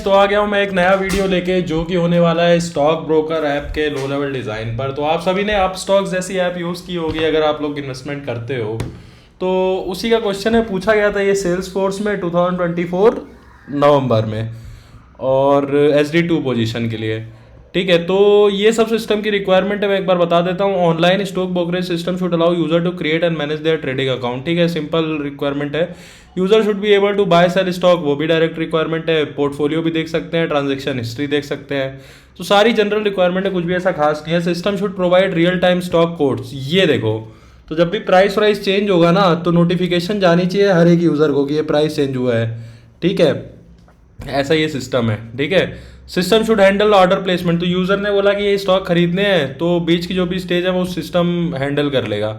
तो आ गया हूँ मैं एक नया वीडियो लेके जो कि होने वाला है स्टॉक ब्रोकर ऐप के लो लेवल डिज़ाइन पर। तो आप सभी ने अप स्टॉक्स जैसी ऐप यूज़ की होगी अगर आप लोग इन्वेस्टमेंट करते हो। तो उसी का क्वेश्चन है, पूछा गया था ये सेल्स फोर्स में 2024 नवंबर में और SD2 पोजीशन के लिए। ठीक है, तो ये सब सिस्टम की रिक्वायरमेंट है, मैं एक बार बता देता हूँ। Online stock brokerage system should allow user to create and manage their trading account. ठीक है, सिंपल रिक्वायरमेंट है। User should be able to buy sell stock, वो भी डायरेक्ट रिक्वायरमेंट है। पोर्टफोलियो भी देख सकते हैं, ट्रांजेक्शन हिस्ट्री देख सकते हैं। तो सारी जनरल रिक्वायरमेंट है, कुछ भी ऐसा खास नहीं है। System should provide real time stock codes. ये देखो, तो जब भी प्राइस चेंज होगा ना तो नोटिफिकेशन जानी चाहिए हर एक यूज़र को कि ये प्राइस चेंज हुआ है। ठीक है, ऐसा ये सिस्टम है। ठीक है, system should handle order placement. तो यूज़र ने बोला कि ये स्टॉक खरीदने हैं तो बीच की जो भी स्टेज है वो सिस्टम हैंडल कर लेगा।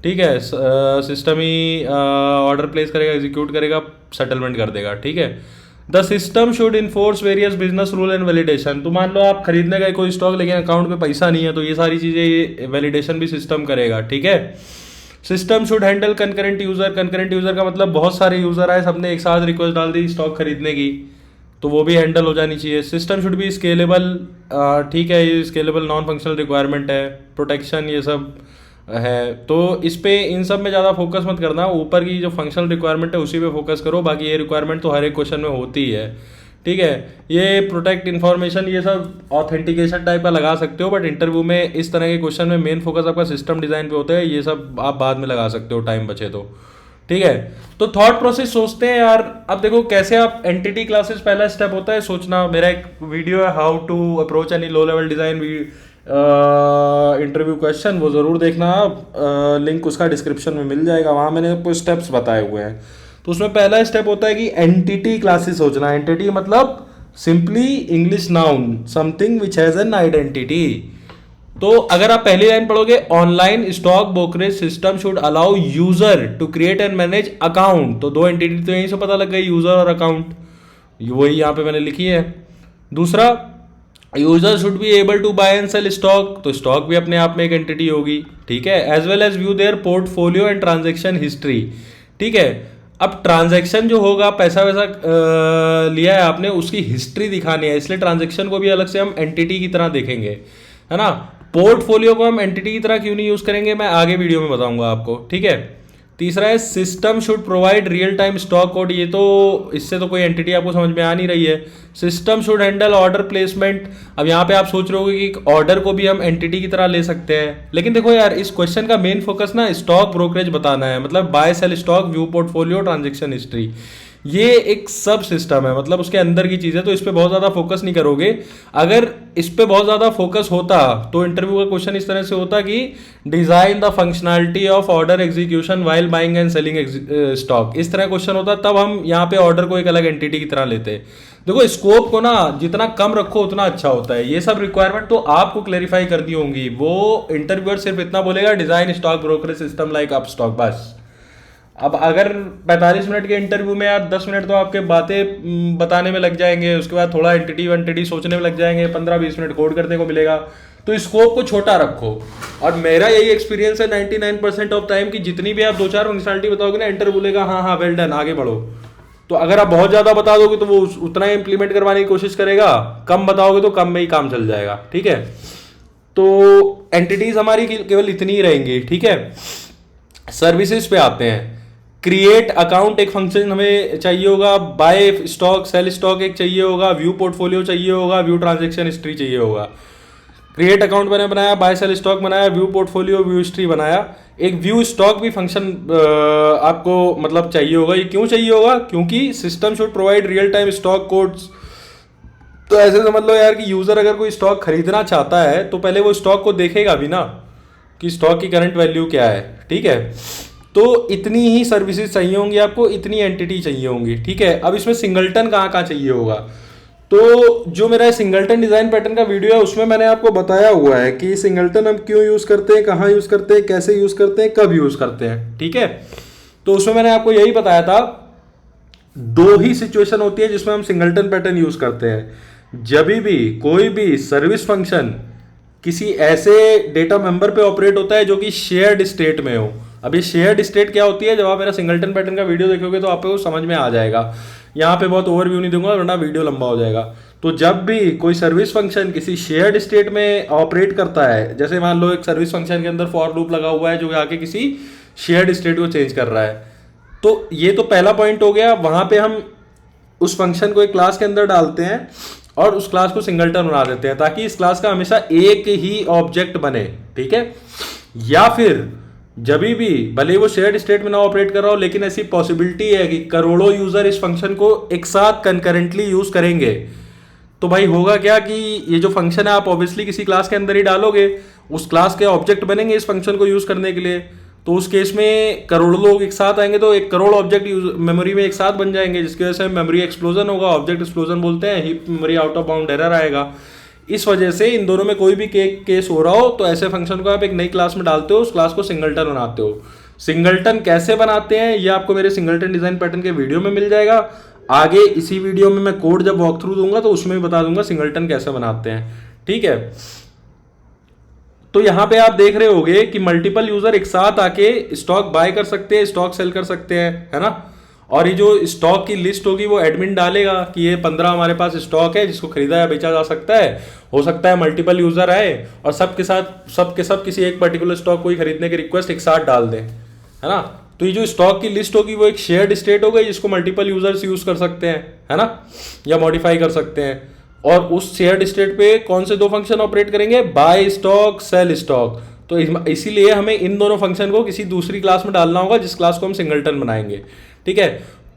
ठीक है, सिस्टम ही ऑर्डर प्लेस करेगा, एग्जीक्यूट करेगा, सेटलमेंट कर देगा। ठीक है, the system should enforce various business rule and validation. तो मान लो आप खरीदने गए कोई स्टॉक लेकिन अकाउंट में पैसा नहीं है, तो ये सारी चीज़ें वैलिडेशन भी सिस्टम करेगा। ठीक है, system should handle concurrent user. Concurrent user का मतलब बहुत सारे यूज़र आए, सबने एक साथ रिक्वेस्ट डाल दी स्टॉक खरीदने की, तो वो भी हैंडल हो जानी चाहिए। सिस्टम शुड भी स्केलेबल। ठीक है, ये स्केलेबल नॉन फंक्शनल रिक्वायरमेंट है, प्रोटेक्शन ये सब है। तो इस पे इन सब में ज़्यादा फोकस मत करना, ऊपर की जो फंक्शनल रिक्वायरमेंट है उसी पे फोकस करो। बाकी ये रिक्वायरमेंट तो हर एक क्वेश्चन में होती ही है। ठीक है, ये प्रोटेक्ट इन्फॉर्मेशन ये सब ऑथेंटिकेशन टाइप का लगा सकते हो, बट इंटरव्यू में इस तरह के क्वेश्चन में मेन फोकस आपका सिस्टम डिज़ाइन पे होता है। ये सब आप बाद में लगा सकते हो, टाइम बचे तो। ठीक है, तो थॉट प्रोसेस सोचते हैं यार। अब देखो कैसे आप एंटिटी क्लासेस, पहला स्टेप होता है सोचना। मेरा एक वीडियो है how to approach any low level design interview question, वो ज़रूर देखना आप। लिंक उसका डिस्क्रिप्शन में मिल जाएगा, वहाँ मैंने आपको स्टेप्स बताए हुए हैं। तो उसमें पहला स्टेप होता है कि एंटिटी क्लासेस सोचना। एंटिटी मतलब simply English noun, something which has an identity. तो अगर आप पहली लाइन पढ़ोगे, online stock brokerage system should allow user to create and manage account, तो दो एंटिटी तो यहीं से पता लग गई, यूजर और अकाउंट, वही यहाँ पे मैंने लिखी है। दूसरा, user should be able to buy and sell stock, तो स्टॉक भी अपने आप में एक एंटिटी होगी। ठीक है, as well as view their portfolio and transaction history. ठीक है, अब ट्रांजैक्शन जो होगा, पैसा वैसा लिया है आपने, उसकी हिस्ट्री दिखानी है, इसलिए ट्रांजैक्शन को भी अलग से हम एंटिटी की तरह देखेंगे, है ना। पोर्टफोलियो को हम एंटिटी की तरह क्यों नहीं यूज करेंगे, मैं आगे वीडियो में बताऊंगा आपको। ठीक है, तीसरा है system should provide real time stock code. ये तो इससे तो कोई एंटिटी आपको समझ में आ नहीं रही है। System should handle order placement. अब यहाँ पे आप सोच रहे होगे कि ऑर्डर को भी हम एंटिटी की तरह ले सकते हैं, लेकिन देखो यार, इस क्वेश्चन का मेन फोकस ना स्टॉक ब्रोकरेज बताना है, मतलब buy sell stock, view portfolio, transaction history. ये एक सब सिस्टम है, मतलब उसके अंदर की चीज़ है, तो इस पर बहुत ज़्यादा फोकस नहीं करोगे। अगर इस पर बहुत ज़्यादा फोकस होता तो इंटरव्यू का क्वेश्चन इस तरह से होता कि design the functionality of order execution while buying and selling stock, इस तरह क्वेश्चन होता, तब हम यहाँ पे ऑर्डर को एक अलग एंटिटी की तरह लेते। देखो, स्कोप को ना जितना कम रखो उतना अच्छा होता है। ये सब रिक्वायरमेंट तो आपको क्लेरिफाई करनी होंगी, वो इंटरव्यूअर सिर्फ इतना बोलेगा design stock brokerage system like up stock, बस। अब अगर 45 मिनट के इंटरव्यू में यार 10 मिनट तो आपके बातें बताने में लग जाएंगे, उसके बाद थोड़ा एंटिटी सोचने में लग जाएंगे, 15-20 मिनट कोड करने को मिलेगा। तो स्कोप को छोटा रखो। और मेरा यही एक्सपीरियंस है 99% ऑफ टाइम की जितनी भी आप 2-4 फंक्शनलिटी बताओगे ना, इंटरव्यू बोलेगा हाँ हाँ वेल डन, आगे बढ़ो। तो अगर आप बहुत ज़्यादा बता दोगे तो वो उतना ही इंप्लीमेंट करवाने की कोशिश करेगा, कम बताओगे तो कम में ही काम चल जाएगा। ठीक है, तो एंटिटीज हमारी केवल इतनी ही रहेंगी। ठीक है, सर्विसेज पे आते हैं। क्रिएट अकाउंट एक फंक्शन हमें चाहिए होगा, बाय स्टॉक सेल स्टॉक एक चाहिए होगा, व्यू पोर्टफोलियो चाहिए होगा, व्यू ट्रांजैक्शन हिस्ट्री चाहिए होगा। क्रिएट अकाउंट मैंने बनाया, बाय सेल स्टॉक बनाया, व्यू पोर्टफोलियो व्यू हिस्ट्री बनाया। एक व्यू स्टॉक भी फंक्शन आपको मतलब चाहिए होगा। ये क्यों चाहिए होगा, क्योंकि system should provide real time stock codes. तो ऐसे समझ लो यार कि यूजर अगर कोई स्टॉक खरीदना चाहता है तो पहले वो स्टॉक को देखेगा भी ना कि स्टॉक की करंट वैल्यू क्या है। ठीक है, तो इतनी ही सर्विसेज चाहिए होंगी आपको, इतनी एंटिटी चाहिए होंगी। ठीक है, अब इसमें सिंगलटन कहाँ कहाँ चाहिए होगा, तो जो मेरा सिंगलटन डिजाइन पैटर्न का वीडियो है उसमें मैंने आपको बताया हुआ है कि सिंगलटन हम क्यों यूज करते हैं, कहाँ यूज करते हैं, कैसे यूज करते हैं, कब यूज करते हैं। ठीक है, तो उसमें मैंने आपको यही बताया था, दो ही सिचुएशन होती है जिसमें हम सिंगलटन पैटर्न यूज करते हैं। जब भी कोई भी सर्विस फंक्शन किसी ऐसे डेटा मेंबर पे ऑपरेट होता है जो कि शेयर्ड स्टेट में हो। अब ये शेयर्ड स्टेट क्या होती है, जब आप मेरा सिंगलटन पैटर्न का वीडियो देखोगे तो आपको समझ में आ जाएगा। यहाँ पे बहुत ओवरव्यू नहीं दूंगा वरना वीडियो लंबा हो जाएगा। तो जब भी कोई सर्विस फंक्शन किसी शेयर्ड स्टेट में ऑपरेट करता है, जैसे मान लो एक सर्विस फंक्शन के अंदर फॉर लूप लगा हुआ है जो आके किसी शेयर्ड स्टेट को चेंज कर रहा है, तो ये तो पहला पॉइंट हो गया। वहां पे हम उस फंक्शन को एक क्लास के अंदर डालते हैं और उस क्लास को सिंगलटन बना देते हैं ताकि इस क्लास का हमेशा एक ही ऑब्जेक्ट बने, ठीक है। या फिर जब भी भले वो शेयर्ड स्टेट में ना ऑपरेट कर रहा हो, लेकिन ऐसी पॉसिबिलिटी है कि करोड़ों यूजर इस फंक्शन को एक साथ कंकरेंटली यूज करेंगे, तो भाई होगा क्या कि ये जो फंक्शन है आप ऑब्वियसली किसी क्लास के अंदर ही डालोगे, उस क्लास के ऑब्जेक्ट बनेंगे इस फंक्शन को यूज करने के लिए। तो उस केस में करोड़ों लोग एक साथ आएंगे तो 1 करोड़ ऑब्जेक्ट मेमोरी में एक साथ बन जाएंगे, जिसकी वजह से मेमोरी एक्सप्लोजन होगा, ऑब्जेक्ट एक्सप्लोजन बोलते हैं, heap memory out of bound error आएगा। इस वजह से इन दोनों में कोई भी केस हो रहा हो तो ऐसे फंक्शन को आप एक नई क्लास में डालते हो, उस क्लास को सिंगलटन बनाते हो। सिंगलटन कैसे बनाते हैं ये आपको मेरे सिंगलटन डिजाइन पैटर्न के वीडियो में मिल जाएगा। आगे इसी वीडियो में मैं कोड जब वॉक थ्रू दूंगा तो उसमें भी बता दूंगा सिंगलटन कैसे बनाते हैं, ठीक है। तो यहां पे आप देख रहे होगे कि मल्टीपल यूजर एक साथ आके स्टॉक बाय कर सकते हैं, स्टॉक सेल कर सकते हैं, है ना। और ये जो स्टॉक की लिस्ट होगी वो एडमिन डालेगा कि ये 15 हमारे पास स्टॉक है जिसको खरीदा या बेचा जा सकता है। हो सकता है मल्टीपल यूजर आए और सबके सब किसी एक पर्टिकुलर स्टॉक को ही खरीदने की रिक्वेस्ट एक साथ डाल दें, है ना। तो ये जो स्टॉक की लिस्ट होगी वो एक शेयर्ड स्टेट हो गई जिसको मल्टीपल यूजर्स यूज कर सकते हैं, है ना, या मॉडिफाई कर सकते हैं। और उस शेयर्ड स्टेट पे कौन से 2 फंक्शन ऑपरेट करेंगे, बाय स्टॉक, सेल स्टॉक। तो इसीलिए हमें इन दोनों फंक्शन को किसी दूसरी क्लास में डालना होगा जिस क्लास को हम सिंगलटन बनाएंगे, ठीक है।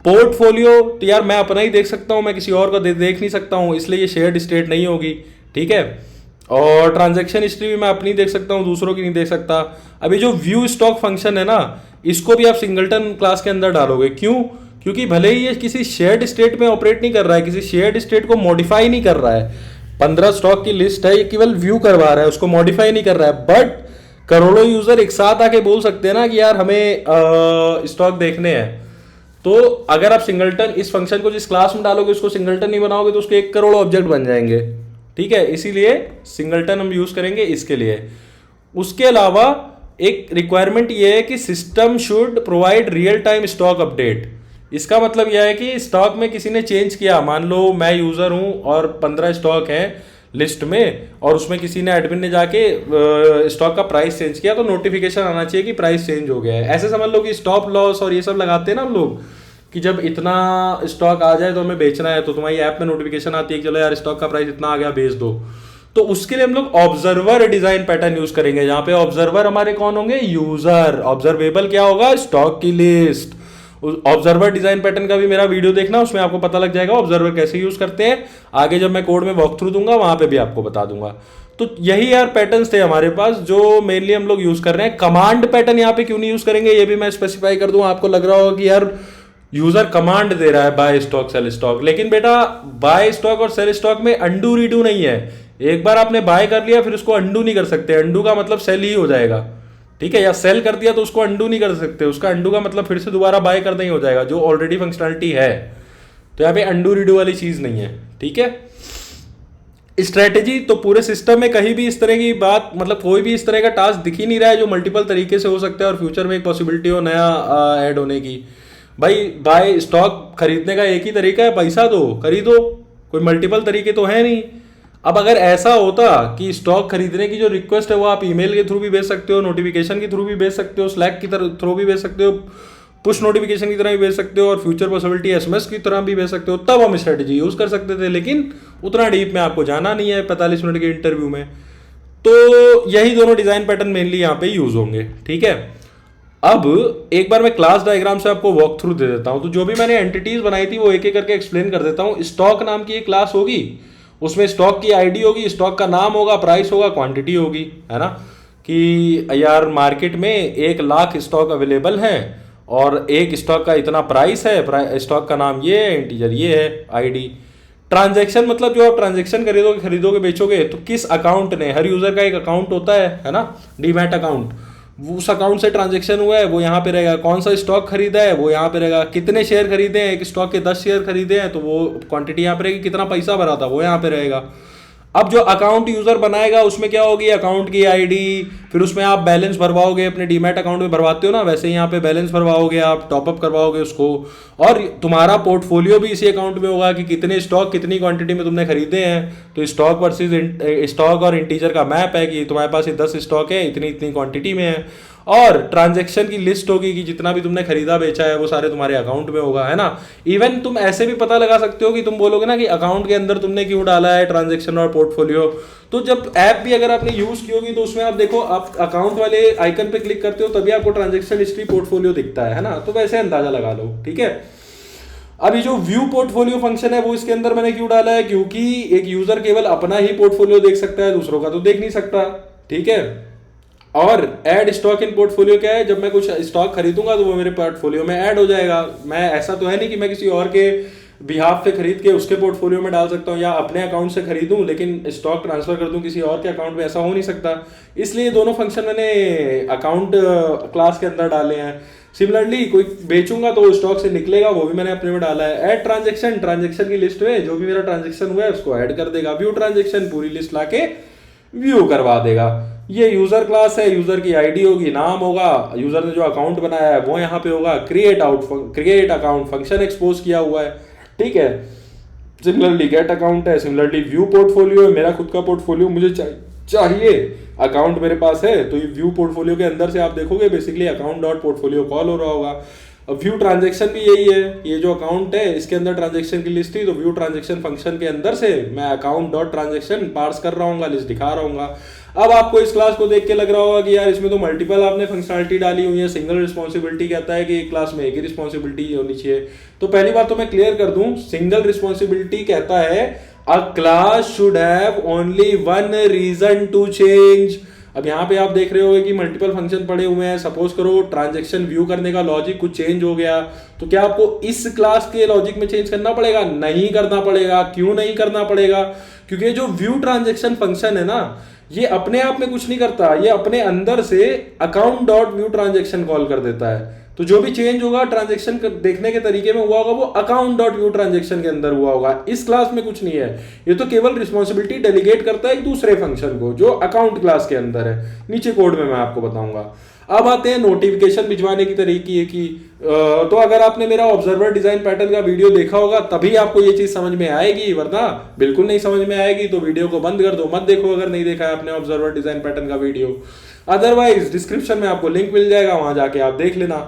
पोर्टफोलियो तो यार मैं अपना ही देख सकता हूं, मैं किसी और का देख नहीं सकता हूं, इसलिए ये शेयर्ड स्टेट नहीं होगी, ठीक है। और ट्रांजैक्शन हिस्ट्री भी मैं अपनी देख सकता हूं, दूसरों की नहीं देख सकता। अभी जो व्यू स्टॉक फंक्शन है ना, इसको भी आप सिंगलटन क्लास के अंदर डालोगे, क्यों? क्योंकि भले ही ये किसी शेयर्ड स्टेट में ऑपरेट नहीं कर रहा है, किसी शेयर्ड स्टेट को मॉडिफाई नहीं कर रहा है। 15 स्टॉक की लिस्ट है, ये केवल व्यू करवा रहा है, उसको मॉडिफाई नहीं कर रहा है। बट करोड़ों यूजर एक साथ आके बोल सकते हैं ना कि यार हमें स्टॉक देखने हैं। तो अगर आप सिंगलटन इस फंक्शन को जिस क्लास में डालोगे उसको सिंगलटन नहीं बनाओगे तो उसके 1 करोड़ ऑब्जेक्ट बन जाएंगे, ठीक है। इसीलिए सिंगलटन हम यूज करेंगे इसके लिए। उसके अलावा एक रिक्वायरमेंट ये है कि system should provide real time stock update. इसका मतलब यह है कि स्टॉक में किसी ने चेंज किया, मान लो मैं यूजर हूं और 15 स्टॉक है लिस्ट में और उसमें किसी ने एडमिन ने जाके स्टॉक का प्राइस चेंज किया तो नोटिफिकेशन आना चाहिए कि प्राइस चेंज हो गया है। ऐसे समझ लो कि स्टॉप लॉस और ये सब लगाते हैं ना हम लोग कि जब इतना स्टॉक आ जाए तो हमें बेचना है तो तुम्हारी ऐप में नोटिफिकेशन आती है कि चलो यार स्टॉक का प्राइस इतना आ गया, बेच दो। तो उसके लिए हम लोग ऑब्जर्वर डिजाइन पैटर्न यूज करेंगे, जहां पे ऑब्जर्वर हमारे कौन होंगे, यूजर। ऑब्जर्वेबल क्या होगा, स्टॉक की लिस्ट। ऑब्जर्वर डिजाइन पैटर्न का भी मेरा वीडियो देखना, उसमें आपको पता लग जाएगा ऑब्जर्वर कैसे यूज करते हैं। आगे जब मैं कोड में वॉक थ्रू दूंगा वहां पे भी आपको बता दूंगा। तो यही यार पैटर्न्स थे हमारे पास जो मेनली हम लोग यूज कर रहे हैं। कमांड पैटर्न यहाँ पे क्यों नहीं यूज करेंगे ये भी मैं स्पेसिफाई कर दूं। आपको लग रहा होगा कि यार यूजर कमांड दे रहा है बाय स्टॉक सेल स्टॉक, लेकिन बेटा बाय स्टॉक और सेल स्टॉक में अंडू रीडू नहीं है। एक बार आपने बाय कर लिया फिर उसको अंडू नहीं कर सकते, अंडू का मतलब सेल ही हो जाएगा, ठीक है। या सेल कर दिया तो उसको अंडू नहीं कर सकते, उसका अंडू का मतलब फिर से दोबारा बाय करना ही हो जाएगा जो ऑलरेडी फंक्शनलिटी है। तो यहाँ पे अंडू रीडू वाली चीज नहीं है, ठीक है। स्ट्रेटेजी तो पूरे सिस्टम में कहीं भी इस तरह की बात, मतलब कोई भी इस तरह का टास्क दिख ही नहीं रहा है जो मल्टीपल तरीके से हो सकता है और फ्यूचर में एक पॉसिबिलिटी हो नया ऐड होने की। भाई बाय स्टॉक खरीदने का एक ही तरीका है, पैसा दो खरीदो, कोई मल्टीपल तरीके तो है नहीं। अब अगर ऐसा होता कि स्टॉक खरीदने की जो रिक्वेस्ट है वो आप ईमेल के थ्रू भी भेज सकते हो, नोटिफिकेशन के थ्रू भी भेज सकते हो, स्लैक की थ्रू भी भेज सकते हो, पुश नोटिफिकेशन की तरह भी भेज सकते हो और फ्यूचर पॉसिबिलिटी एसएमएस की तरह भी भेज सकते हो, तब हम स्ट्रेटेजी यूज कर सकते थे। लेकिन उतना डीप में आपको जाना नहीं है 45 मिनट के इंटरव्यू में। तो यही दोनों डिजाइन पैटर्न मेनली यहाँ पे यूज होंगे, ठीक है। अब एक बार मैं क्लास डायग्राम से आपको वॉक थ्रू दे देता हूं। तो जो भी मैंने एंटिटीज बनाई थी वो एक एक करके एक्सप्लेन कर देता हूं। स्टॉक नाम की एक क्लास होगी, उसमें स्टॉक की आईडी होगी, स्टॉक का नाम होगा, प्राइस होगा, क्वांटिटी होगी, है ना। कि यार मार्केट में 1,00,000 स्टॉक अवेलेबल है और एक स्टॉक का इतना प्राइस है, स्टॉक का नाम ये है, इंटीजर ये है, आईडी। ट्रांजैक्शन मतलब जो आप ट्रांजैक्शन खरीदोगे बेचोगे तो किस अकाउंट ने, हर यूजर का एक अकाउंट होता है ना, डीमैट अकाउंट। उस अकाउंट से ट्रांजैक्शन हुआ है वो यहाँ पे रहेगा, कौन सा स्टॉक खरीदा है वो यहाँ पे रहेगा, कितने शेयर खरीदे हैं, एक स्टॉक के 10 शेयर खरीदे हैं तो वो क्वांटिटी यहाँ पे रहेगी, कितना पैसा भरा था वो यहाँ पे रहेगा। अब जो अकाउंट यूजर बनाएगा उसमें क्या होगी, अकाउंट की आईडी, फिर उसमें आप बैलेंस भरवाओगे, अपने डीमैट अकाउंट में भरवाते हो ना, वैसे ही यहाँ पे बैलेंस भरवाओगे, आप टॉपअप करवाओगे उसको। और तुम्हारा पोर्टफोलियो भी इसी अकाउंट में होगा कि कितने स्टॉक कितनी क्वांटिटी में तुमने खरीदे हैं। तो स्टॉक वर्सेस स्टॉक और इंटीजर का मैप है कि तुम्हारे पास ये 10 स्टॉक है, इतनी इतनी क्वांटिटी में है। और ट्रांजैक्शन की लिस्ट होगी कि जितना भी तुमने खरीदा बेचा है वो सारे तुम्हारे अकाउंट में होगा, है ना। इवन तुम ऐसे भी पता लगा सकते हो कि तुम बोलोगे ना कि अकाउंट के अंदर तुमने क्यों डाला है ट्रांजैक्शन और पोर्टफोलियो। तो जब ऐप भी अगर आपने यूज की होगी तो उसमें आप देखो, आप अकाउंट वाले आइकन पे क्लिक करते हो तभी आपको ट्रांजैक्शन हिस्ट्री पोर्टफोलियो दिखता है ना। तो वैसे अंदाजा लगा लो, ठीक है। अब ये जो व्यू पोर्टफोलियो फंक्शन है वो इसके अंदर मैंने क्यों डाला है, क्योंकि एक यूजर केवल अपना ही पोर्टफोलियो देख सकता है, दूसरों का तो देख नहीं सकता, ठीक है। और ऐड स्टॉक इन पोर्टफोलियो क्या है, जब मैं कुछ स्टॉक खरीदूंगा तो वो मेरे पोर्टफोलियो में ऐड हो जाएगा। मैं ऐसा तो है नहीं कि मैं किसी और के बिहाफ पे खरीद के उसके पोर्टफोलियो में डाल सकता हूँ, या अपने अकाउंट से खरीदूं लेकिन स्टॉक ट्रांसफर कर दूं किसी और के अकाउंट में, ऐसा हो नहीं सकता। इसलिए दोनों फंक्शन मैंने अकाउंट क्लास के अंदर डाले हैं। सिमिलरली कोई बेचूंगा तो स्टॉक से निकलेगा, वो भी मैंने अपने में डाला है। ऐड ट्रांजेक्शन, ट्रांजेक्शन की लिस्ट में जो भी मेरा ट्रांजेक्शन हुआ है उसको ऐड कर देगा। व्यू ट्रांजेक्शन, पूरी लिस्ट लाके व्यू करवा देगा। ये यूजर क्लास है, यूजर की आईडी होगी, नाम होगा, यूजर ने जो अकाउंट बनाया है वो यहाँ पे होगा। क्रिएट अकाउंट फंक्शन एक्सपोज किया हुआ है, ठीक है। सिमिलरली गेट अकाउंट है, सिमिलरली व्यू पोर्टफोलियो है, मेरा खुद का पोर्टफोलियो मुझे चाहिए, अकाउंट मेरे पास है, तो ये व्यू पोर्टफोलियो के अंदर से आप देखोगे basically account dot portfolio call हो रहा होगा। अब व्यू ट्रांजेक्शन भी यही है, ये जो अकाउंट है इसके अंदर ट्रांजेक्शन की लिस्ट थी, तो व्यू ट्रांजेक्शन फंक्शन के अंदर से मैं अकाउंट डॉट ट्रांजेक्शन पार्स कर रहा हूँ, लिस्ट दिखा रहा हूँ। अब आपको इस क्लास को देख के लग रहा होगा कि यार इसमें तो मल्टीपल आपने फंक्शनलिटी डाली हुई है, सिंगल रिस्पॉन्सिबिलिटी कहता है कि एक क्लास में एक ही रिस्पॉन्सिबिलिटी होनी चाहिए। तो पहली बात तो मैं क्लियर कर दूं, सिंगल रिस्पॉन्सिबिलिटी कहता है a class should have only one reason to change. अब यहाँ पे आप देख रहे होगे कि मल्टीपल फंक्शन पड़े हुए हैं। सपोज करो ट्रांजैक्शन व्यू करने का लॉजिक कुछ चेंज हो गया, तो क्या आपको इस क्लास के लॉजिक में चेंज करना पड़ेगा? नहीं करना पड़ेगा। क्यों नहीं करना पड़ेगा? क्योंकि जो व्यू ट्रांजैक्शन फंक्शन है ना, ये अपने आप में कुछ नहीं करता, ये अपने अंदर से account dot view transaction call कर देता है। तो जो भी चेंज होगा ट्रांजैक्शन देखने के तरीके में हुआ होगा वो अकाउंट डॉट व्यू ट्रांजैक्शन के अंदर हुआ होगा। इस क्लास में कुछ नहीं है, ये तो केवल रिस्पॉन्सिबिलिटी डेलीगेट करता है एक दूसरे फंक्शन को जो अकाउंट क्लास के अंदर है। नीचे कोड में मैं आपको बताऊंगा। अब आते हैं नोटिफिकेशन भिजवाने की तरीके की। तो अगर आपने मेरा ऑब्जर्वर डिजाइन पैटर्न का वीडियो देखा होगा तभी आपको ये चीज समझ में आएगी, वरना बिल्कुल नहीं समझ में आएगी। तो वीडियो को बंद कर दो, मत देखो अगर नहीं देखा है आपने ऑब्जर्वर डिजाइन पैटर्न का वीडियो। अदरवाइज डिस्क्रिप्शन में आपको लिंक मिल जाएगा, वहां जाके आप देख लेना।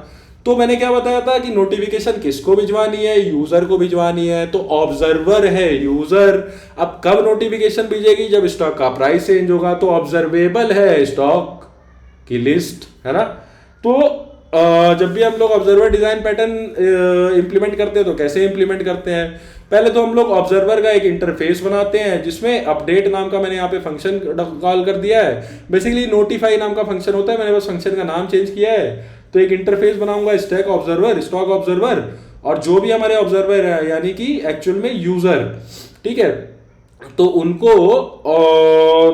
तो मैंने क्या बताया था कि नोटिफिकेशन किसको भिजवानी है? यूजर को भिजवानी है। तो ऑब्जर्वर है यूजर। अब कब नोटिफिकेशन भेजेगी? जब स्टॉक का प्राइस चेंज होगा। तो ऑब्जर्वेबल है स्टॉक की लिस्ट, है ना। तो जब भी हम लोग ऑब्जर्वर डिजाइन पैटर्न इंप्लीमेंट करते हैं तो कैसे इंप्लीमेंट करते हैं? पहले तो हम लोग ऑब्जर्वर का एक इंटरफेस बनाते हैं जिसमें अपडेट नाम का मैंने यहाँ पे फंक्शन कॉल कर दिया है। बेसिकली नोटिफाई नाम का फंक्शन होता है, मैंने बस फंक्शन का नाम चेंज किया है। तो एक इंटरफेस बनाऊंगा स्टैक ऑब्जर्वर, स्टॉक ऑब्जर्वर, और जो भी हमारे ऑब्जर्वर है यानी कि एक्चुअल में यूजर, ठीक है, तो उनको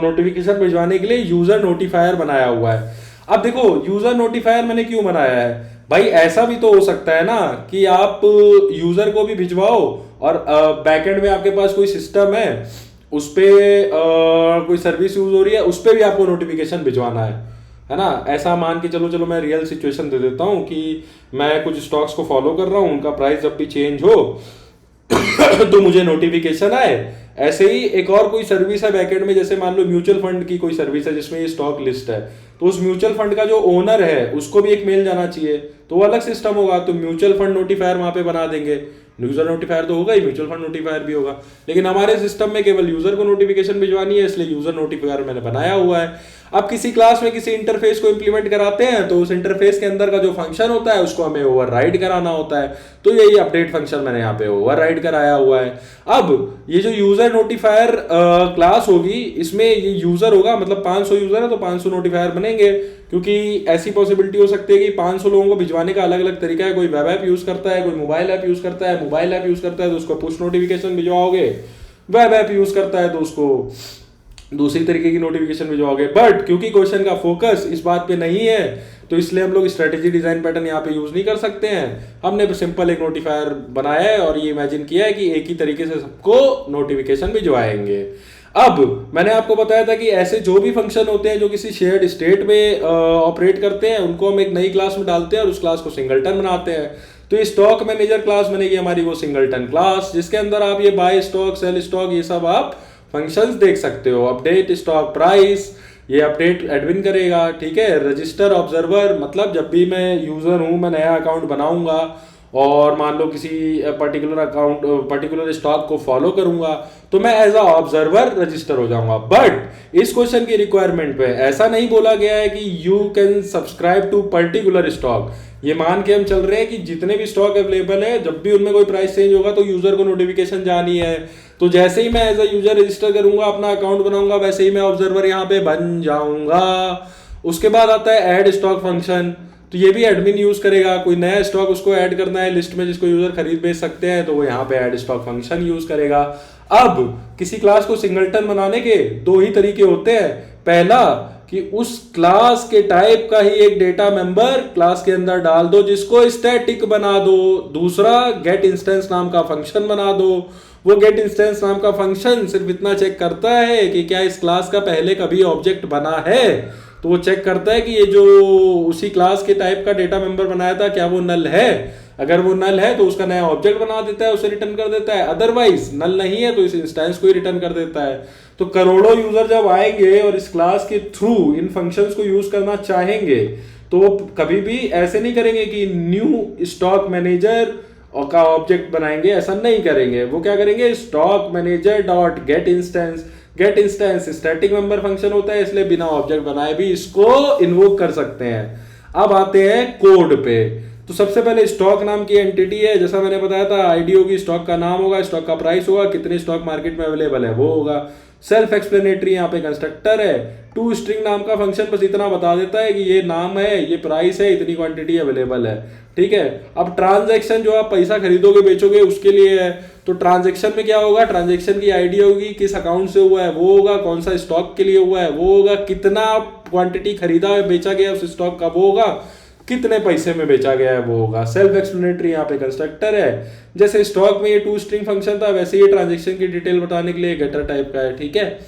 नोटिफिकेशन भिजवाने के लिए यूजर नोटिफायर बनाया हुआ है। अब देखो यूजर नोटिफायर मैंने क्यों बनाया है भाई? ऐसा भी तो हो सकता है ना कि आप यूजर को भी भिजवाओ और बैकएंड में आपके पास कोई सिस्टम है, उस पर कोई सर्विस यूज हो रही है, उस पर भी आपको नोटिफिकेशन भिजवाना है ना। ऐसा मान के चलो मैं रियल सिचुएशन दे देता हूं कि मैं कुछ स्टॉक्स को फॉलो कर रहा हूं, उनका प्राइस जब भी चेंज हो तो मुझे नोटिफिकेशन आए। ऐसे ही एक और कोई सर्विस है बैकएंड में, जैसे मान लो म्यूचुअल फंड की कोई सर्विस है जिसमें ये स्टॉक लिस्ट है, तो उस म्यूचुअल फंड का जो ओनर है उसको भी एक मेल जाना चाहिए, तो वो अलग सिस्टम होगा। तो म्यूचुअल फंड नोटिफायर वहां पे बना देंगे। यूजर नोटिफायर तो होगा ही, म्यूचुअल फंड नोटिफायर भी होगा, लेकिन हमारे सिस्टम में केवल यूजर को नोटिफिकेशन भिजवानी है, इसलिए यूजर नोटिफायर मैंने बनाया हुआ है। अब किसी क्लास में किसी इंटरफेस को इंप्लीमेंट कराते हैं तो उस इंटरफेस के अंदर का जो फंक्शन होता है उसको हमें ओवरराइड कराना होता है। तो यही अपडेट फंक्शन मैंने यहाँ पे ओवरराइड कराया हुआ है। अब ये जो यूजर नोटिफायर क्लास होगी, इसमें ये यूजर होगा, मतलब 500 यूजर है तो 500 नोटिफायर बनेंगे, क्योंकि ऐसी पॉसिबिलिटी हो सकती है कि 500 लोगों को भिजवाने का अलग अलग तरीका है। कोई वेब ऐप यूज करता है, कोई मोबाइल ऐप यूज करता है। मोबाइल ऐप यूज करता है तो उसको पुश नोटिफिकेशन भिजवाओगे, वेब ऐप यूज करता है तो उसको दूसरी तरीके की नोटिफिकेशन भिजवाओगे। बट क्योंकि क्वेश्चन का फोकस इस बात पे नहीं है तो इसलिए हम लोग स्ट्रेटेजी डिजाइन पैटर्न यहाँ पे यूज नहीं कर सकते हैं। हमने सिंपल एक नोटिफायर बनाया है और ये इमेजिन किया है कि एक ही तरीके से सबको नोटिफिकेशन भिजवाएंगे। अब मैंने आपको बताया था कि ऐसे जो भी फंक्शन होते हैं जो किसी शेयर्ड स्टेट में ऑपरेट करते हैं, उनको हम एक नई क्लास में डालते हैं और उस क्लास को सिंगलटन बनाते हैं। तो ये स्टॉक मैनेजर क्लास बनेगी हमारी वो सिंगलटन क्लास, जिसके अंदर आप ये बाय स्टॉक, सेल स्टॉक, ये सब आप फंक्शंस देख सकते हो। अपडेट स्टॉक प्राइस, ये अपडेट एडमिन करेगा, ठीक है। रजिस्टर ऑब्जर्वर, मतलब जब भी मैं यूजर हूं, मैं नया अकाउंट बनाऊंगा और मान लो किसी पर्टिकुलर अकाउंट, पर्टिकुलर स्टॉक को फॉलो करूंगा, तो मैं एज अ ऑब्जर्वर रजिस्टर हो जाऊंगा। बट इस क्वेश्चन की रिक्वायरमेंट पे ऐसा नहीं बोला गया है कि you can subscribe to particular stock. ये मान के हम चल रहे हैं कि जितने भी स्टॉक अवेलेबल है, जब भी उनमें कोई प्राइस चेंज होगा तो यूजर को नोटिफिकेशन जानी है। तो जैसे ही मैं एज अ यूजर रजिस्टर करूंगा, अपना अकाउंट बनाऊंगा, वैसे ही मैं ऑब्जर्वर यहाँ पे बन जाऊंगा। उसके बाद आता है ऐड स्टॉक फंक्शन। तो ये भी एडमिन यूज करेगा। कोई नया स्टॉक उसको ऐड करना है लिस्ट में जिसको यूजर खरीद बेच सकते हैं, तो वो यहाँ पे ऐड स्टॉक फंक्शन यूज करेगा। अब किसी क्लास को सिंगलटन बनाने के दो ही तरीके होते हैं। पहला कि उस क्लास के टाइप का ही एक डेटा मेंबर क्लास के अंदर डाल दो जिसको स्टैटिक बना दो। दूसरा, गेट इंस्टेंस नाम का फंक्शन बना दो। वो गेट इंस्टेंस नाम का फंक्शन सिर्फ इतना चेक करता है कि क्या इस क्लास का पहले कभी ऑब्जेक्ट बना है। तो वो चेक करता है कि ये जो उसी क्लास के टाइप का डेटा मेंबर बनाया था, क्या वो नल है। अगर वो नल है तो उसका नया ऑब्जेक्ट बना देता है, उसे रिटर्न कर देता है। अदरवाइज नल नहीं है तो इस इंस्टेंस को ही रिटर्न कर देता है। तो करोड़ों यूजर जब आएंगे और इस क्लास के थ्रू इन फंक्शंस को यूज करना चाहेंगे, तो वो कभी भी ऐसे नहीं करेंगे कि न्यू स्टॉक मैनेजर का ऑब्जेक्ट बनाएंगे, ऐसा नहीं करेंगे। वो क्या करेंगे, stock manager dot get instance. Get instance static member function होता है, इसलिए बिना ऑब्जेक्ट बनाए भी इसको इन्वोक कर सकते हैं। अब आते हैं कोड पे। तो सबसे पहले स्टॉक नाम की एंटिटी है, जैसा मैंने बताया था, आईडी होगी, स्टॉक का नाम होगा, स्टॉक का प्राइस होगा, कितने स्टॉक मार्केट में अवेलेबल है वो होगा। सेल्फ एक्सप्लेनेटरी यहाँ पे कंस्ट्रक्टर है। टू स्ट्रिंग नाम का फंक्शन बस इतना बता देता है कि ये नाम है, ये प्राइस है, इतनी क्वांटिटी अवेलेबल है, ठीक है। अब ट्रांजैक्शन जो आप पैसा खरीदोगे बेचोगे उसके लिए है। तो ट्रांजैक्शन में क्या होगा, ट्रांजैक्शन की आईडी होगी, किस अकाउंट से हुआ है वो होगा, कौन सा स्टॉक के लिए हुआ है वो होगा, कितना क्वांटिटी खरीदा है बेचा गया उस स्टॉक का वो होगा, कितने पैसे में बेचा गया है वो होगा। सेल्फ एक्सप्लेनेटरी यहाँ पे कंस्ट्रक्टर है। जैसे स्टॉक में ये टू स्ट्रिंग फंक्शन था, वैसे ये ट्रांजैक्शन की डिटेल बताने के लिए गेटर टाइप का है, ठीक है।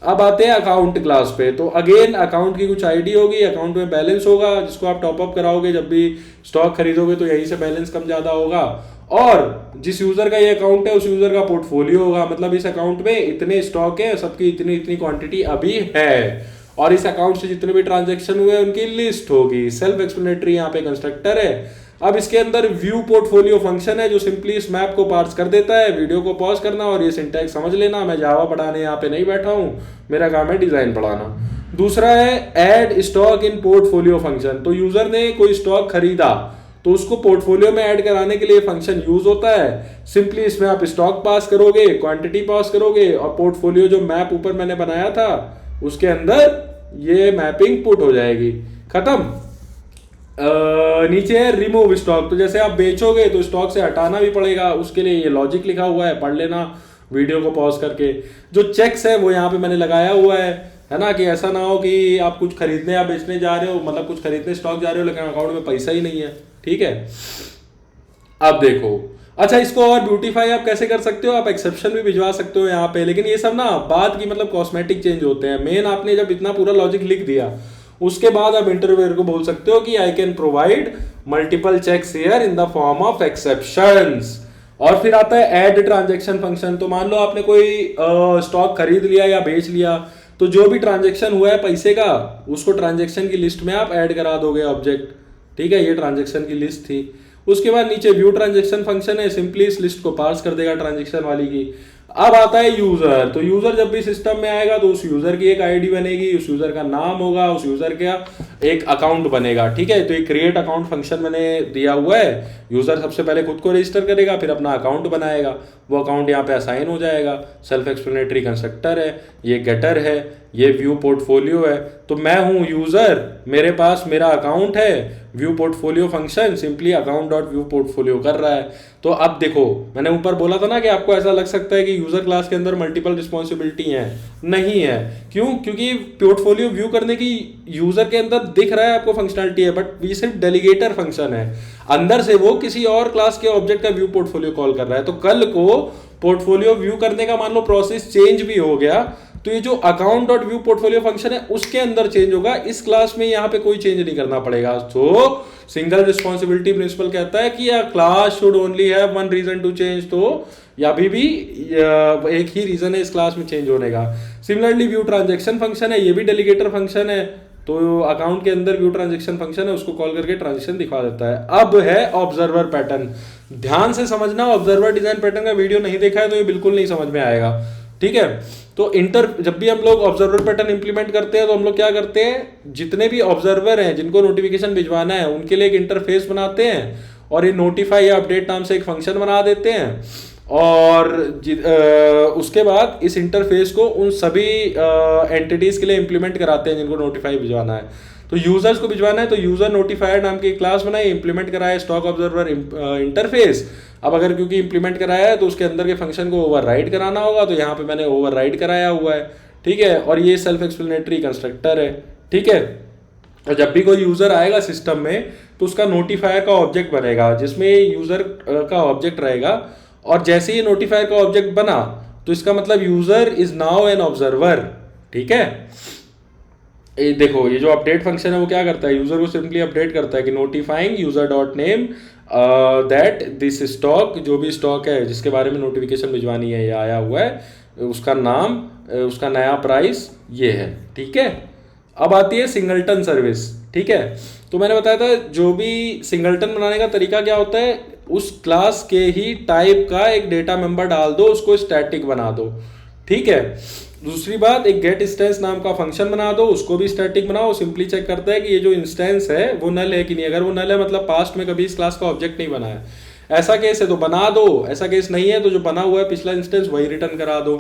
अब आते हैं अकाउंट क्लास पे। तो अगेन अकाउंट की कुछ आईडी होगी, अकाउंट में बैलेंस होगा जिसको आप टॉप अप कराओगे जब भी स्टॉक खरीदोगे, तो यहीं से बैलेंस कम ज्यादा होगा। और जिस यूजर का ये अकाउंट है उस यूजर का पोर्टफोलियो होगा, मतलब इस अकाउंट में इतने स्टॉक है, सबकी इतनी इतनी क्वांटिटी अभी है, और इस अकाउंट से जितने भी ट्रांजैक्शन हुए उनकी लिस्ट होगी। सेल्फ एक्सप्लेनेटरी यहाँ पे कंस्ट्रक्टर है। अब इसके अंदर व्यू पोर्टफोलियो फंक्शन है जो सिंपली इस मैप को पार्स कर देता है। वीडियो को पॉज करना और ये सिंटैक्स समझ लेना। मैं जावा पढ़ाने यहाँ पे नहीं बैठा हूँ, मेरा काम है डिजाइन पढ़ाना। दूसरा है add stock in portfolio function. तो यूजर ने कोई स्टॉक खरीदा तो उसको पोर्टफोलियो में ऐड कराने के लिए फंक्शन यूज होता है। सिंपली इसमें आप स्टॉक पास करोगे, क्वांटिटी पास करोगे, और पोर्टफोलियो जो मैप ऊपर मैंने बनाया था उसके अंदर ये मैपिंग पुट हो जाएगी, खत्म। नीचे है रिमूव स्टॉक। तो जैसे आप बेचोगे तो स्टॉक से हटाना भी पड़ेगा, उसके लिए ये लॉजिक लिखा हुआ है, पढ़ लेना वीडियो को पॉज करके। जो चेक्स है वो यहाँ पे मैंने लगाया हुआ है ना, कि ऐसा ना हो कि आप कुछ खरीदने या बेचने जा रहे हो, मतलब कुछ खरीदने स्टॉक जा रहे हो लेकिन अकाउंट में पैसा ही नहीं है, ठीक है। अब देखो, अच्छा इसको और ब्यूटीफाई आप कैसे कर सकते हो, आप एक्सेप्शन भी भिजवा सकते हो यहाँ पे, लेकिन ये सब ना बाद की मतलब कॉस्मेटिक चेंज होते हैं। मेन आपने जब इतना पूरा लॉजिक लिख दिया उसके बाद आप इंटरव्यूअर को बोल सकते हो कि I can provide multiple checks here in the form of exceptions. और फिर आता है ऐड ट्रांजैक्शन फंक्शन। तो मान लो आपने कोई स्टॉक खरीद लिया या बेच लिया, तो जो भी ट्रांजैक्शन हुआ है पैसे का उसको ट्रांजैक्शन की लिस्ट में आप ऐड करा दोगे ऑब्जेक्ट, ठीक है। ये ट्रांजैक्शन की लिस्ट थी। उसके बाद नीचे व्यू ट्रांजैक्शन फंक्शन है, सिंपली इस लिस्ट को पार्स कर देगा ट्रांजैक्शन वाली की। अब आता है यूजर। तो यूजर जब भी सिस्टम में आएगा तो उस यूजर की एक आईडी बनेगी, उस यूजर का नाम होगा, उस यूजर का एक अकाउंट बनेगा, ठीक है। तो एक क्रिएट अकाउंट फंक्शन मैंने दिया हुआ है। यूजर सबसे पहले खुद को रजिस्टर करेगा, फिर अपना अकाउंट बनाएगा, वो अकाउंट यहाँ पे असाइन हो जाएगा। सेल्फ एक्सप्लेनेटरी कंस्ट्रक्टर है, ये गेटर है, ये व्यू पोर्टफोलियो है। तो मैं हूं यूजर, मेरे पास मेरा अकाउंट है, view portfolio function simply account dot view portfolio कर रहा है। तो अब देखो, मैंने ऊपर बोला था ना कि आपको ऐसा लग सकता है कि यूजर क्लास के अंदर मल्टीपल रिस्पॉन्सिबिलिटी है, नहीं है। क्यों? क्योंकि पोर्टफोलियो व्यू करने की यूजर के अंदर दिख रहा है आपको फंक्शनलिटी है, बट ये सिर्फ डेलीगेटर फंक्शन है। अंदर से वो किसी और क्लास के ऑब्जेक्ट का व्यू पोर्टफोलियो कॉल कर रहा है। तो कल को पोर्टफोलियो व्यू करने का मान लो प्रोसेस चेंज भी हो गया, तो ये जो account dot view portfolio function है उसके अंदर चेंज होगा, इस क्लास में यहाँ पे कोई चेंज नहीं करना पड़ेगा। तो सिंगल रिस्पॉन्सिबिलिटी प्रिंसिपल कहता है कि या class should only have one reason to change, तो या अभी भी एक ही रीजन है इस क्लास में चेंज होने का। सिमिलरली व्यू ट्रांजेक्शन फंक्शन है, ये भी डेलीगेटर फंक्शन है, तो अकाउंट के अंदर व्यू ट्रांजेक्शन फंक्शन है, उसको कॉल करके ट्रांजेक्शन दिखा देता है। अब है ऑब्जर्वर पैटर्न, ध्यान से समझना, ऑब्जर्वर डिजाइन पैटर्न का वीडियो नहीं देखा है तो ये बिल्कुल नहीं समझ में आएगा, ठीक है। तो जब भी हम लोग ऑब्जर्वर पैटर्न इंप्लीमेंट करते हैं तो हम लोग क्या करते हैं, जितने भी ऑब्जर्वर हैं जिनको नोटिफिकेशन भिजवाना है उनके लिए एक इंटरफेस बनाते हैं और ये नोटिफाई या अपडेट नाम से एक फंक्शन बना देते हैं, और उसके बाद इस इंटरफेस को उन सभी एंटिटीज के लिए इंप्लीमेंट कराते हैं जिनको नोटिफाई भिजवाना है। तो यूजर्स को भिजवाना है तो यूजर नोटिफायर नाम की क्लास बनाई, इंप्लीमेंट कराया स्टॉक ऑब्जर्वर इंटरफेस। अब अगर क्योंकि इंप्लीमेंट कराया है तो उसके अंदर के फंक्शन को ओवरराइड कराना होगा, तो यहाँ पे मैंने ओवरराइड कराया हुआ है, ठीक है। और ये सेल्फ एक्सप्लेनेटरी कंस्ट्रक्टर है, ठीक है। और जब भी कोई यूजर आएगा सिस्टम में तो उसका नोटिफायर का ऑब्जेक्ट बनेगा जिसमें यूजर का ऑब्जेक्ट रहेगा, और जैसे ही नोटिफायर का ऑब्जेक्ट बना तो इसका मतलब user is now an observer, ठीक है। देखो ये जो अपडेट फंक्शन है वो क्या करता है, यूजर को सिंपली अपडेट करता है कि notifying user dot name that this stock, जो भी स्टॉक है जिसके बारे में नोटिफिकेशन भिजवानी है या आया हुआ है उसका नाम, उसका नया प्राइस ये है, ठीक है। अब आती है सिंगलटन सर्विस, ठीक है। तो मैंने बताया था जो भी सिंगलटन बनाने का तरीका क्या होता है, उस क्लास के ही टाइप का एक डेटा मेंबर डाल दो, उसको स्टैटिक बना दो, ठीक है। दूसरी बात, एक गेट इंस्टेंस नाम का फंक्शन बना दो, उसको भी स्टैटिक बनाओ, सिंपली चेक करता है कि ये जो इंस्टेंस है वो नल है कि नहीं। अगर वो नल है मतलब पास्ट में कभी इस क्लास का ऑब्जेक्ट नहीं बना है, ऐसा केस है तो बना दो, ऐसा केस नहीं है तो जो बना हुआ है पिछला इंस्टेंस वही रिटर्न करा दो।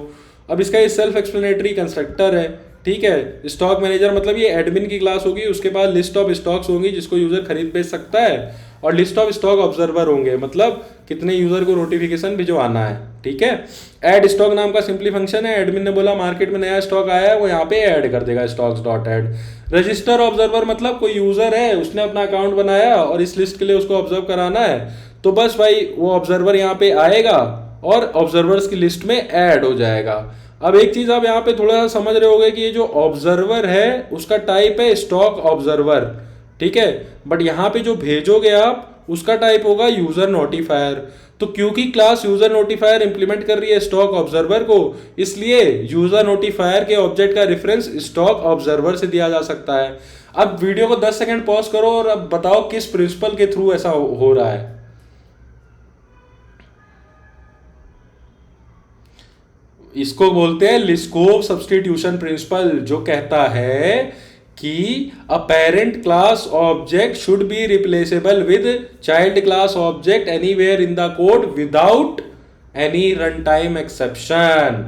अब इसका ये सेल्फ एक्सप्लेनेटरी कंस्ट्रक्टर है, ठीक है। स्टॉक मैनेजर मतलब ये एडमिन की क्लास होगी, उसके बाद लिस्ट ऑफ स्टॉक्स होंगी जिसको यूजर खरीद बेच सकता है, और लिस्ट ऑफ स्टॉक ऑब्जर्वर होंगे मतलब कितने यूजर को नोटिफिकेशन भिजवाना है, ठीक है। ऐड स्टॉक नाम का सिंपली फंक्शन है, एडमिन ने बोला मार्केट में नया स्टॉक आया है, वो यहाँ पे ऐड कर देगा stocks dot add. Register observer मतलब कोई यूजर है उसने अपना अकाउंट बनाया और इस लिस्ट के लिए उसको ऑब्जर्व कराना है, तो बस भाई वो ऑब्जर्वर यहाँ पे आएगा और ऑब्जर्वर्स की लिस्ट में ऐड हो जाएगा। अब एक चीज आप यहाँ पे थोड़ा सा समझ रहे होगे कि ये जो ऑब्जर्वर है उसका टाइप है स्टॉक ऑब्जर्वर, ठीक है। बट यहाँ पे जो भेजोगे आप उसका टाइप होगा यूजर नोटिफायर। तो क्योंकि क्लास यूजर नोटिफायर इंप्लीमेंट कर रही है स्टॉक ऑब्जर्वर को, इसलिए यूजर नोटिफायर के ऑब्जेक्ट का रेफरेंस स्टॉक ऑब्जर्वर से दिया जा सकता है। अब वीडियो को 10 सेकंड पॉज करो और अब बताओ किस प्रिंसिपल के थ्रू ऐसा हो रहा है। इसको बोलते हैं लिस्कोव सब्स्टिट्यूशन प्रिंसिपल, जो कहता है कि a parent class object should be replaceable with child class object anywhere in the code without any run time exception.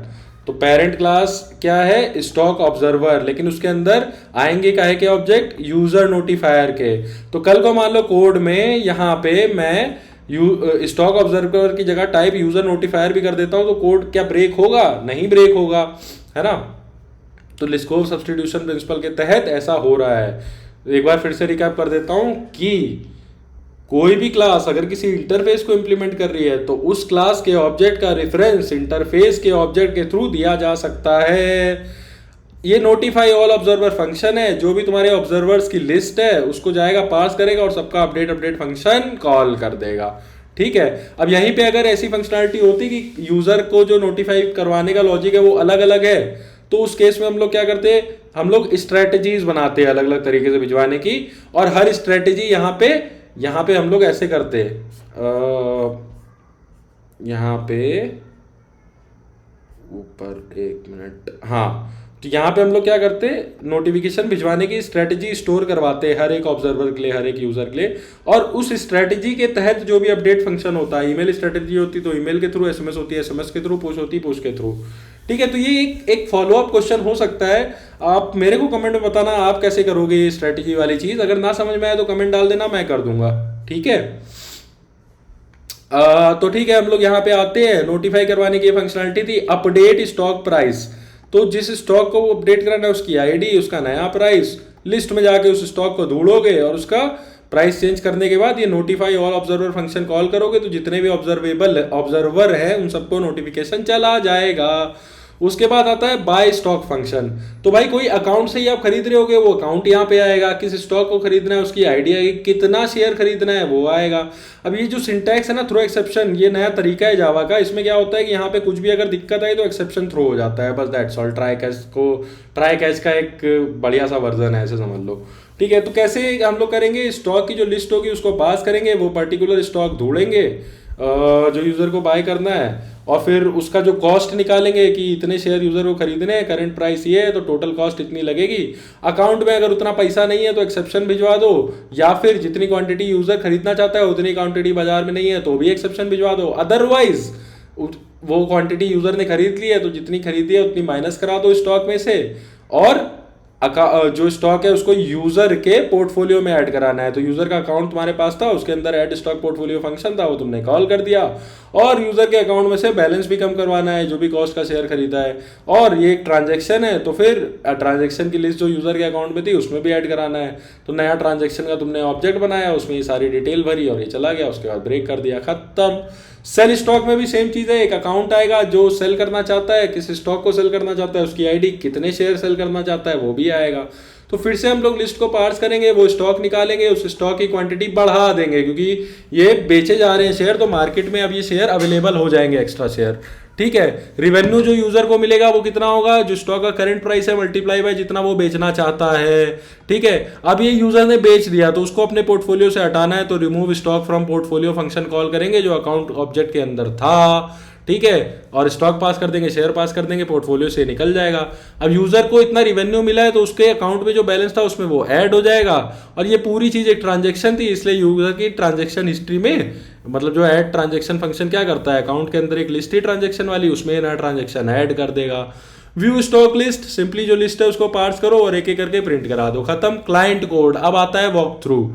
तो पेरेंट क्लास क्या है, स्टॉक ऑब्जर्वर, लेकिन उसके अंदर आएंगे काहे के ऑब्जेक्ट, यूजर नोटिफायर के। तो कल को मान लो कोड में यहाँ पे मैं स्टॉक ऑब्जर्वर की जगह टाइप यूजर नोटिफायर भी कर देता हूं, तो कोड क्या ब्रेक होगा, नहीं ब्रेक होगा, है ना। तो लिस्कोव सब्स्टिट्यूशन प्रिंसिपल के तहत ऐसा हो रहा है। एक बार फिर से रिकैप कर देता हूं कि कोई भी क्लास अगर किसी इंटरफेस को इंप्लीमेंट कर रही है तो उस क्लास के ऑब्जेक्ट का रेफरेंस इंटरफेस के ऑब्जेक्ट के थ्रू दिया जा सकता है। ये नोटिफाई ऑल ऑब्जर्वर फंक्शन है, जो भी तुम्हारे ऑब्जर्वर्स की लिस्ट है उसको जाएगा, पास करेगा और सबका अपडेट फंक्शन कॉल कर देगा, ठीक है। अब यहीं पे अगर ऐसी फंक्शनलिटी होती कि यूजर को जो नोटिफाई करवाने का लॉजिक है वो अलग अलग है, तो उस केस में हम लोग क्या करते हैं, हम लोग स्ट्रेटेजीज बनाते हैं अलग अलग तरीके से भिजवाने की, और हर स्ट्रेटेजी यहाँ पे हम लोग ऐसे करते हैं। यहाँ पे ऊपर एक मिनट, हाँ, तो यहाँ पे हम लोग क्या करते हैं, नोटिफिकेशन भिजवाने की स्ट्रेटेजी स्टोर करवाते हैं हर एक ऑब्जर्वर के लिए, हर एक यूजर के लिए, और उस स्ट्रेटेजी के तहत जो भी अपडेट फंक्शन होता है, ईमेल स्ट्रेटेजी होती है तो ईमेल के थ्रू, एसएमएस होती है एसएमएस के थ्रू, पुश होती है पुश के थ्रू, ठीक है। तो ये एक फॉलो अप क्वेश्चन हो सकता है, आप मेरे को कमेंट में बताना आप कैसे करोगे ये स्ट्रेटेजी वाली चीज। अगर ना समझ में आए तो कमेंट डाल देना, मैं कर दूंगा, ठीक है। तो ठीक है, हम लोग यहाँ पे आते हैं। नोटिफाई करवाने की फंक्शनलिटी थी अपडेट स्टॉक प्राइस, तो जिस स्टॉक को वो अपडेट कराना है उसकी आईडी, उसका नया प्राइस, लिस्ट में जाके उस स्टॉक को ढूंढोगे और उसका प्राइस चेंज करने के बाद ये notify all observer function call करोगे, तो जितने भी ऑब्जर्वर है उन सबको नोटिफिकेशन चला जाएगा। उसके बाद आता है बाय स्टॉक फंक्शन। तो भाई कोई अकाउंट से ही आप खरीद रहे होगे, वो अकाउंट यहाँ पे आएगा, किस स्टॉक को खरीदना है उसकी आइडिया आएगी, कितना शेयर खरीदना है वो आएगा। अब ये जो सिंटैक्स है ना, थ्रो एक्सेप्शन, ये नया तरीका है जावा का। इसमें क्या होता है कि यहाँ पे कुछ भी अगर दिक्कत आई तो एक्सेप्शन थ्रो हो जाता है, बस दैट्स ऑल। ट्राई कैच का एक बढ़िया सा वर्जन है, ऐसे समझ लो। ठीक है, तो कैसे हम लोग करेंगे, स्टॉक की जो लिस्ट होगी उसको पास करेंगे, वो पर्टिकुलर स्टॉक ढूंढेंगे जो यूजर को बाय करना है, और फिर उसका जो कॉस्ट निकालेंगे कि इतने शेयर यूजर को खरीदने हैं, करंट प्राइस ये है तो टोटल कॉस्ट इतनी लगेगी। अकाउंट में अगर उतना पैसा नहीं है तो एक्सेप्शन भिजवा दो, या फिर जितनी क्वांटिटी यूजर खरीदना चाहता है उतनी क्वांटिटी बाजार में नहीं है तो भी एक्सेप्शन भिजवा दो। अदरवाइज वो क्वांटिटी यूजर ने खरीद ली है तो जितनी खरीदी है उतनी माइनस करा दो स्टॉक में से, और जो स्टॉक है उसको यूजर के पोर्टफोलियो में ऐड कराना है। तो यूजर का अकाउंट तुम्हारे पास था, उसके अंदर ऐड स्टॉक पोर्टफोलियो फंक्शन था, वो तुमने कॉल कर दिया, और यूजर के अकाउंट में से बैलेंस भी कम करवाना है जो भी कॉस्ट का शेयर खरीदा है। और ये एक ट्रांजैक्शन है, तो फिर ट्रांजैक्शन की लिस्ट जो यूजर के अकाउंट में थी उसमें भी ऐड कराना है। तो नया ट्रांजैक्शन का तुमने ऑब्जेक्ट बनाया, उसमें ये सारी डिटेल भरी और ये चला गया, उसके बाद ब्रेक कर दिया, खत्म। सेल स्टॉक में भी सेम चीज है, एक अकाउंट आएगा जो सेल करना चाहता है, किस स्टॉक को सेल करना चाहता है, उसकी आईडी, कितने शेयर सेल करना चाहता है वो भी आएगा। तो फिर से हम लोग लिस्ट को पार्स करेंगे, वो स्टॉक निकालेंगे, उस स्टॉक की क्वांटिटी बढ़ा देंगे, क्योंकि ये बेचे जा रहे हैं शेयर, तो मार्केट में अब ये शेयर अवेलेबल हो जाएंगे, एक्स्ट्रा शेयर। ठीक है, रिवेन्यू जो यूजर को मिलेगा वो कितना होगा, जो स्टॉक का करंट प्राइस है मल्टीप्लाई बाय जितना वो बेचना चाहता है। ठीक है, अब ये यूजर ने बेच दिया तो उसको अपने पोर्टफोलियो से हटाना है, तो remove stock from portfolio function call करेंगे जो अकाउंट ऑब्जेक्ट के अंदर था। ठीक है, और स्टॉक पास कर देंगे, शेयर पास कर देंगे, पोर्टफोलियो से निकल जाएगा। अब यूजर को इतना रिवेन्यू मिला है तो उसके अकाउंट में जो बैलेंस था उसमें वो ऐड हो जाएगा, और ये पूरी चीज एक ट्रांजैक्शन थी, इसलिए यूजर की ट्रांजैक्शन हिस्ट्री में, मतलब जो ऐड ट्रांजैक्शन फंक्शन क्या करता है, अकाउंट के अंदर एक लिस्ट ही ट्रांजैक्शन वाली, उसमें नया ट्रांजैक्शन ऐड कर देगा। व्यू स्टॉक लिस्ट, सिंपली जो लिस्ट है उसको पार्स करो और एक एक करके प्रिंट करा दो, खत्म। क्लाइंट कोड, अब आता है वॉक थ्रू।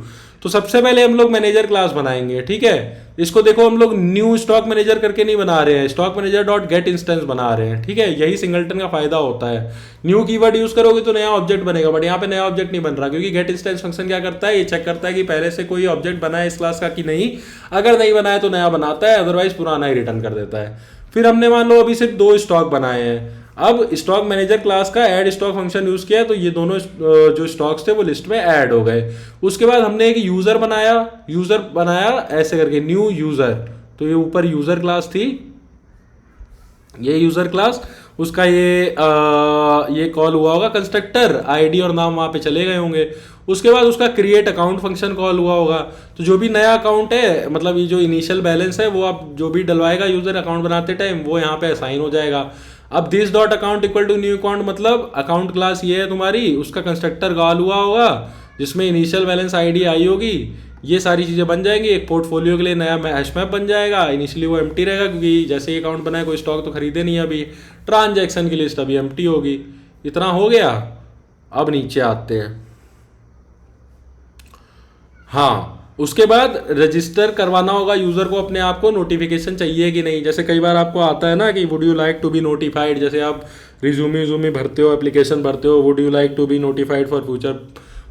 तो सबसे पहले हम लोग मैनेजर क्लास बनाएंगे। ठीक है, इसको देखो हम लोग न्यू स्टॉक मैनेजर करके नहीं बना रहे हैं, stock manager dot get instance बना रहे हैं। ठीक है, यही सिंगलटन का फायदा होता है। न्यू कीवर्ड यूज करोगे तो नया ऑब्जेक्ट बनेगा, बट यहाँ पे नया ऑब्जेक्ट नहीं बन रहा, क्योंकि गेट इंस्टेंस फंक्शन क्या करता है, ये चेक करता है कि पहले से कोई ऑब्जेक्ट बना है इस क्लास का कि नहीं। अगर नहीं बना है तो नया बनाता है, अदरवाइज पुराना ही रिटर्न कर देता है। फिर हमने मान लो अभी सिर्फ 2 स्टॉक बनाए हैं, अब स्टॉक मैनेजर क्लास का ऐड स्टॉक फंक्शन यूज किया तो ये दोनों जो स्टॉक्स थे वो लिस्ट में ऐड हो गए। उसके बाद हमने एक यूजर बनाया ऐसे करके, न्यू यूजर। तो ये ऊपर यूजर क्लास थी, ये यूजर क्लास, उसका ये कॉल हुआ होगा कंस्ट्रक्टर, आईडी और नाम वहां पे चले गए होंगे। उसके बाद उसका क्रिएट अकाउंट फंक्शन कॉल हुआ होगा, तो जो भी नया अकाउंट है, मतलब ये जो इनिशियल बैलेंस है वो आप जो भी डलवाएगा यूजर अकाउंट बनाते टाइम वो यहाँ पे असाइन हो जाएगा। अब this dot account equal to new account, मतलब अकाउंट क्लास ये है तुम्हारी, उसका कंस्ट्रक्टर कॉल हुआ होगा जिसमें इनिशियल बैलेंस आईडी आई होगी, ये सारी चीज़ें बन जाएंगी। एक पोर्टफोलियो के लिए नया हैश मैप बन जाएगा, इनिशियली वो एम्प्टी रहेगा क्योंकि जैसे ही अकाउंट बनाए कोई स्टॉक तो खरीदे नहीं अभी। ट्रांजैक्शन की लिस्ट अभी एम्प्टी होगी। इतना हो गया, अब नीचे आते हैं। हाँ, उसके बाद रजिस्टर करवाना होगा यूजर को अपने आप को, नोटिफिकेशन चाहिए कि नहीं। जैसे कई बार आपको आता है ना कि would you like to be notified, जैसे आप रिज्यूमे भरते हो, एप्लीकेशन भरते हो, would you like to be notified for future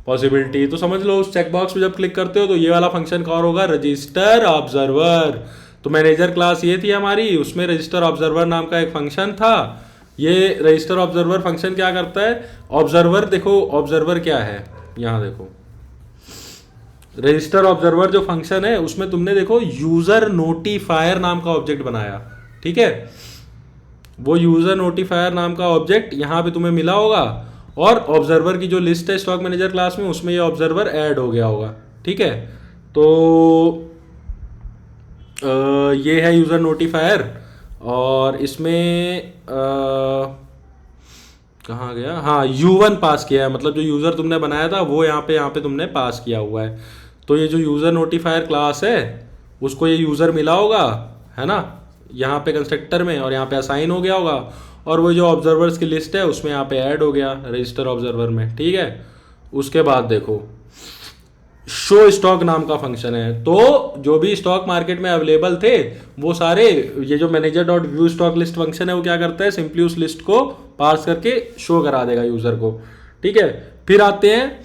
possibility, तो समझ लो उस चेकबॉक्स पे जब क्लिक करते हो तो ये वाला फंक्शन कॉल होगा रजिस्टर ऑब्जर्वर। तो मैनेजर क्लास ये थी हमारी, उसमें रजिस्टर ऑब्जर्वर नाम का एक फंक्शन था। ये रजिस्टर ऑब्जर्वर फंक्शन क्या करता है, ऑब्जर्वर, देखो ऑब्जर्वर क्या है, यहाँ देखो रजिस्टर ऑब्जर्वर जो फंक्शन है उसमें तुमने देखो यूजर नोटिफायर नाम का ऑब्जेक्ट बनाया। ठीक है, वो यूजर नोटिफायर नाम का ऑब्जेक्ट यहाँ पे तुम्हें मिला होगा, और ऑब्जर्वर की जो लिस्ट है स्टॉक मैनेजर क्लास में उसमें ये ऑब्जर्वर ऐड हो गया होगा। ठीक है, तो ये है यूजर नोटिफायर, और इसमें कहाँ गया, हाँ U1 पास किया है, मतलब जो यूजर तुमने बनाया था वो यहाँ पे तुमने पास किया हुआ है। तो ये जो यूजर नोटिफायर क्लास है उसको ये यूजर मिला होगा, है ना, यहाँ पे कंस्ट्रक्टर में, और यहाँ पे असाइन हो गया होगा, और वो जो ऑब्जर्वर्स की लिस्ट है उसमें यहाँ पे ऐड हो गया रजिस्टर ऑब्जर्वर में। ठीक है, उसके बाद देखो शो स्टॉक नाम का फंक्शन है, तो जो भी स्टॉक मार्केट में अवेलेबल थे वो सारे, ये जो manager dot view stock list function है वो क्या करता है, सिंपली उस लिस्ट को पार्स करके शो करा देगा यूजर को। ठीक है, फिर आते हैं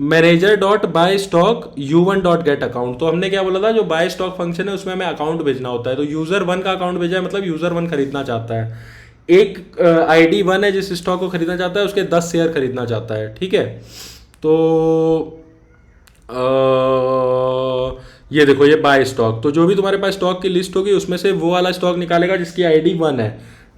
manager dot by stock U1 dot gate account. तो हमने क्या बोला था, जो बाय स्टॉक फंक्शन है उसमें हमें अकाउंट भेजना होता है, तो यूजर 1 का अकाउंट भेजा है, मतलब यूजर 1 खरीदना चाहता है। एक ID1 है जिस स्टॉक को खरीदना चाहता है, उसके 10 शेयर खरीदना चाहता है, ठीक है। तो ये देखो ये बाय स्टॉक, तो जो भी तुम्हारे पास स्टॉक की लिस्ट होगी उसमें से वो वाला स्टॉक निकालेगा जिसकी ID1 है,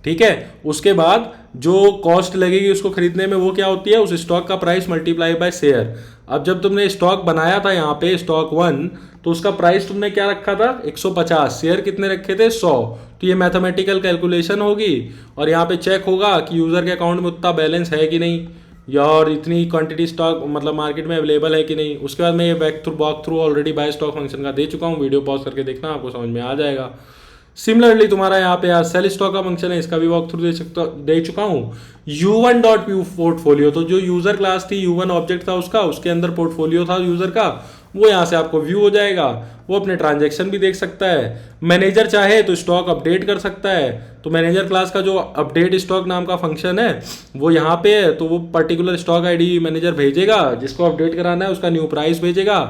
ठीक है। उसके बाद जो कॉस्ट लगेगी उसको खरीदने में वो क्या होती है, उस स्टॉक का प्राइस मल्टीप्लाई बाय शेयर। अब जब तुमने स्टॉक बनाया था यहाँ पे स्टॉक 1, तो उसका प्राइस तुमने क्या रखा था 150, शेयर कितने रखे थे 100। तो ये मैथमेटिकल कैलकुलेशन होगी और यहाँ पे चेक होगा कि यूजर के अकाउंट में उतना बैलेंस है कि नहीं, या और इतनी क्वांटिटी स्टॉक मतलब मार्केट में अवेलेबल है कि नहीं। उसके बाद मैं ये walk through already buy stock function का दे चुका हूँ, वीडियो पॉज करके देखना, आपको समझ में आ जाएगा। सिमिलरली तुम्हारा यहाँ पे यार सेल स्टॉक का फंक्शन है, इसका भी वॉक थ्रू दे चुका हूँ। U1 डॉट व्यू पोर्टफोलियो, तो जो यूजर क्लास थी U1 ऑब्जेक्ट था उसका, उसके अंदर पोर्टफोलियो था यूजर का, वो यहाँ से आपको व्यू हो जाएगा। वो अपने ट्रांजेक्शन भी देख सकता है। मैनेजर चाहे तो स्टॉक अपडेट कर सकता है, तो मैनेजर क्लास का जो अपडेट स्टॉक नाम का फंक्शन है वो यहाँ पे है। तो वो पर्टिकुलर स्टॉक आईडी मैनेजर भेजेगा, जिसको अपडेट कराना है उसका न्यू प्राइस भेजेगा,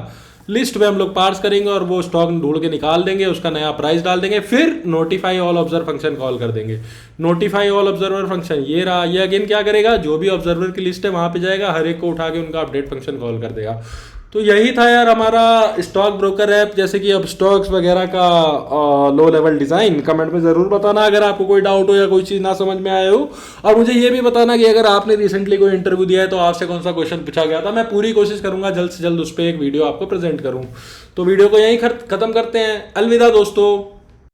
लिस्ट में हम लोग पार्स करेंगे और वो स्टॉक ढूंढ के निकाल देंगे, उसका नया प्राइस डाल देंगे, फिर notify all observer function call कर देंगे। नोटिफाई ऑल ऑब्जर्वर फंक्शन ये रहा, ये अगेन क्या करेगा, जो भी ऑब्जर्वर की लिस्ट है वहां पे जाएगा, हर एक को उठा के उनका अपडेट फंक्शन कॉल कर देगा। तो यही था यार हमारा स्टॉक ब्रोकर ऐप। जैसे कि अब स्टॉक्स वगैरह का लो लेवल डिज़ाइन, कमेंट में ज़रूर बताना अगर आपको कोई डाउट हो या कोई चीज़ ना समझ में आए हो। और मुझे ये भी बताना कि अगर आपने रिसेंटली कोई इंटरव्यू दिया है तो आपसे कौन सा क्वेश्चन पूछा गया था। मैं पूरी कोशिश करूंगा जल्द से जल्द उस पर एक वीडियो आपको प्रेजेंट करूं। तो वीडियो को यहीं खत्म करते हैं। अलविदा दोस्तों।